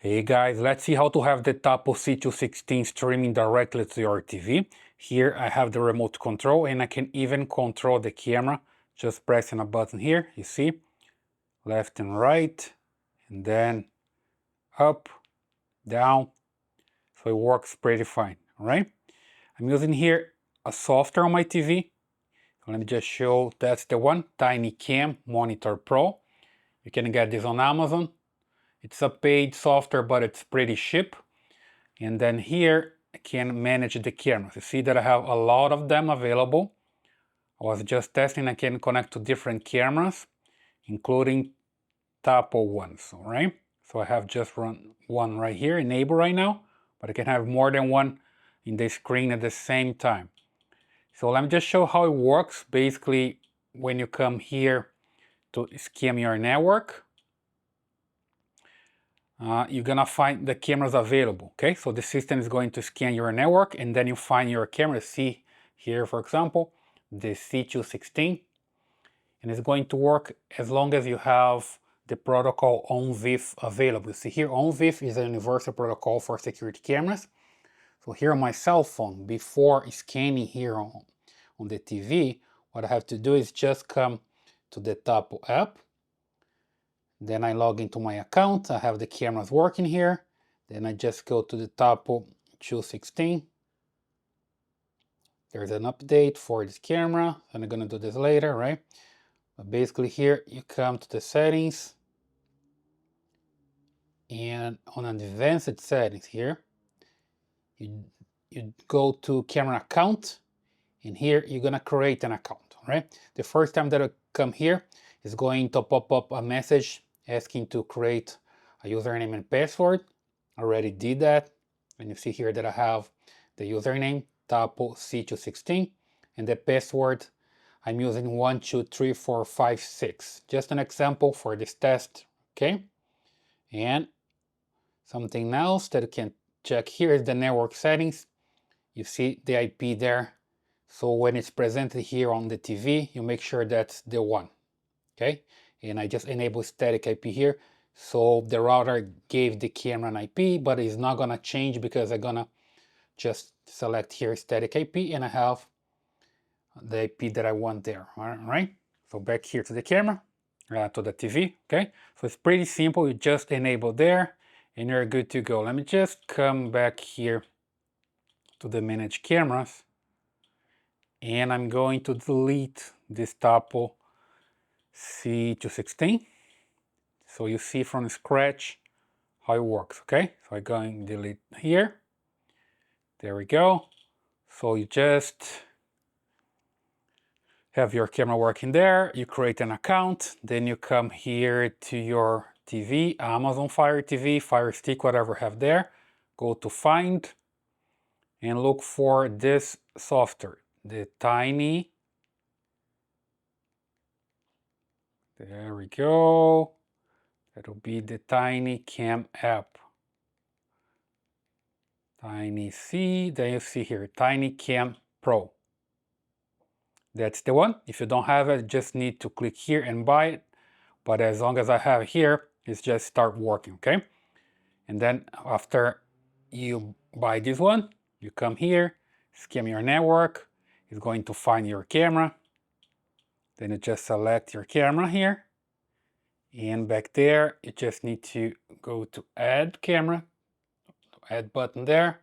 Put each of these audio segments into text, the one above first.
Hey guys, let's see how to have the Tapo C216 streaming directly to your TV. Here I have the remote control and I can even control the camera just pressing a button here, you see, left and right, and then up, down, so it works pretty fine, all right? I'm using here a software on my TV. So let me just show, that's the one, TinyCam Monitor Pro. You can get this on Amazon. It's a paid software, but it's pretty cheap. And then here I can manage the cameras. You see that I have a lot of them available. I was just testing, I can connect to different cameras, including Tapo ones, all right? So I have just one right here, enabled right now, but I can have more than one in the screen at the same time. So let me just show how it works. Basically, when you come here to scan your network, you're gonna find the cameras available, okay? So the system is going to scan your network and then you find your camera. See here, for example, the C216, and it's going to work as long as you have the protocol ONVIF available. See here, ONVIF is a universal protocol for security cameras. So here on my cell phone, before scanning here on the TV, what I have to do is just come to the Tapo app. Then I log into my account, I have the cameras working here. Then I just go to the Tapo C216. There's an update for this camera, and I'm gonna do this later, right? But basically here you come to the settings, and on advanced settings here, you go to camera account, and here you're gonna create an account, right? The first time that I come here is going to pop up a message asking to create a username and password. I already did that, and you see here that I have the username Tapo C216 and the password I'm using 123456. Just an example for this test, okay? And something else that you can check here is the network settings. You see the IP there. So when it's presented here on the TV, you make sure that's the one, okay? And I just enable static IP here. So the router gave the camera an IP, but it's not gonna change because I'm gonna just select here static IP and I have the IP that I want there, all right? So back here to the camera, to the TV, okay? So it's pretty simple, you just enable there and you're good to go. Let me just come back here to the manage cameras and I'm going to delete this Tapo C216. So you see from scratch how it works, okay? So I'm going to delete here. There we go. So you just have your camera working there, you create an account, then you come here to your TV, Amazon Fire TV, Fire Stick, whatever you have there, go to find and look for this software, the Tiny, there we go, that'll be the TinyCam app. Tiny C, then you see here, TinyCam Pro. That's the one. If you don't have it, just need to click here and buy it. But as long as I have it here, it's just start working, okay? And then after you buy this one, you come here, scan your network, it's going to find your camera. Then you just select your camera here. And back there, you just need to go to add camera, add button there,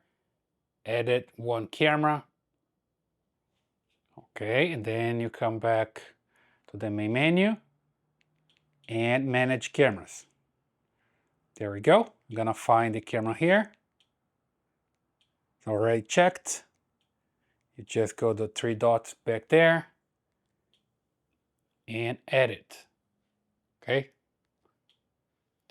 edit one camera. Okay, and then you come back to the main menu and manage cameras. There we go. I'm gonna find the camera here. It's already checked. You just go to 3 dots back there and edit. Okay,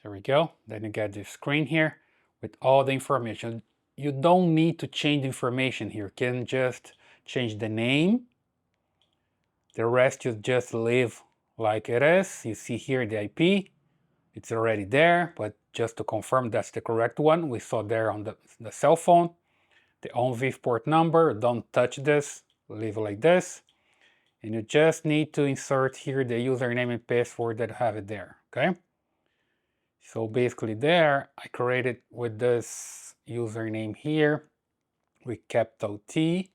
there we go. Then you get this screen here with all the information. You don't need to change information here. You can just change the name. The rest you just leave like it is. You see here the IP. It's already there, but just to confirm that's the correct one we saw there on the cell phone. The ONVIF port number, don't touch this, leave it like this. And you just need to insert here the username and password that have it there, okay? So basically there, I created with this username here with capital T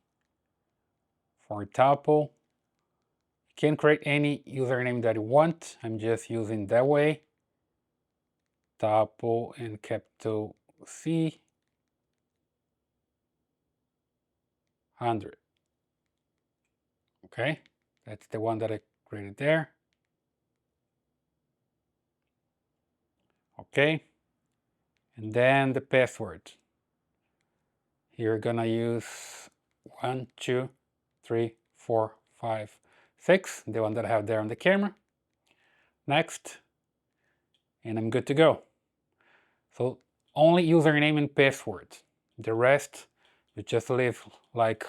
for Tapo. You can create any username that you want. I'm just using that way. Tapo and capital C100. Okay, that's the one that I created there. Okay, and then the password. You're gonna use 1, 2, 3, 4, 5, 6, the one that I have there on the camera. Next, and I'm good to go. So only username and password. The rest you just leave like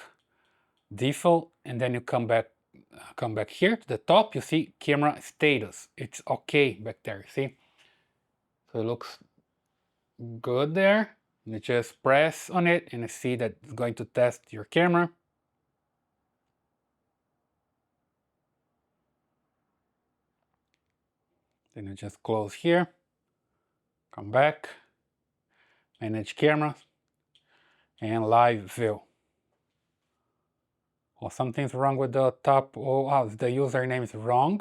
default, and then you come back here to the top. You see camera status. It's okay back there. See, so it looks good there. You just press on it and you see that it's going to test your camera. Then you just close here, come back, manage camera, and live view. Oh, something's wrong with the top. Oh, the username is wrong.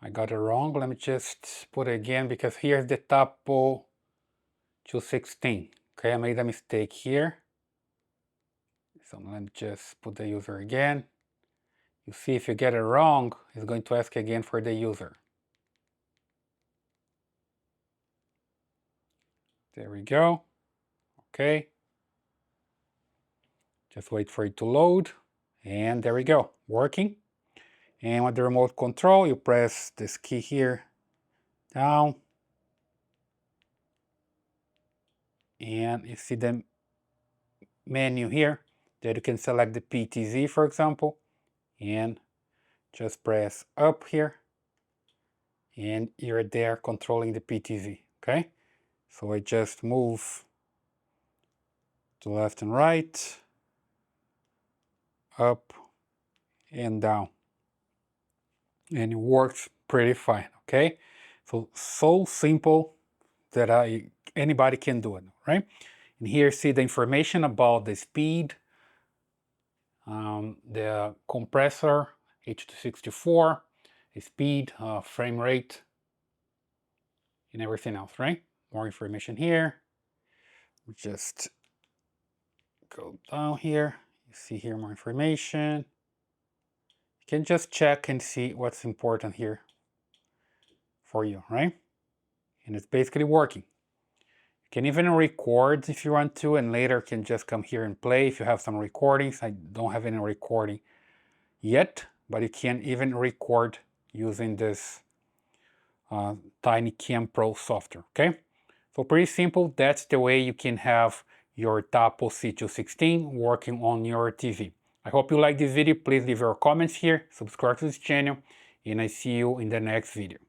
I got it wrong. Let me just put it again because here's the Tapo C216. Okay, I made a mistake here. So let me just put the user again. You see, if you get it wrong, it's going to ask again for the user. There we go. Okay. Just wait for it to load. And there we go, working. And with the remote control, you press this key here down. And you see the menu here that you can select the PTZ, for example. And just press up here. And you're there controlling the PTZ, okay? So I just move to left and right, up and down. And it works pretty fine, okay? So simple that anybody can do it, right? And here see the information about the speed, the compressor, H.264, the speed, frame rate, and everything else, right? More information here. We just go down here. You see here more information. You can just check and see what's important here for you, right? And it's basically working. You can even record if you want to, and later can just come here and play if you have some recordings. I don't have any recording yet, but you can even record using this TinyCam Pro software, okay? So pretty simple. That's the way you can have your Tapo C216 working on your TV. I hope you like this video. Please leave your comments here, subscribe to this channel, and I see you in the next video.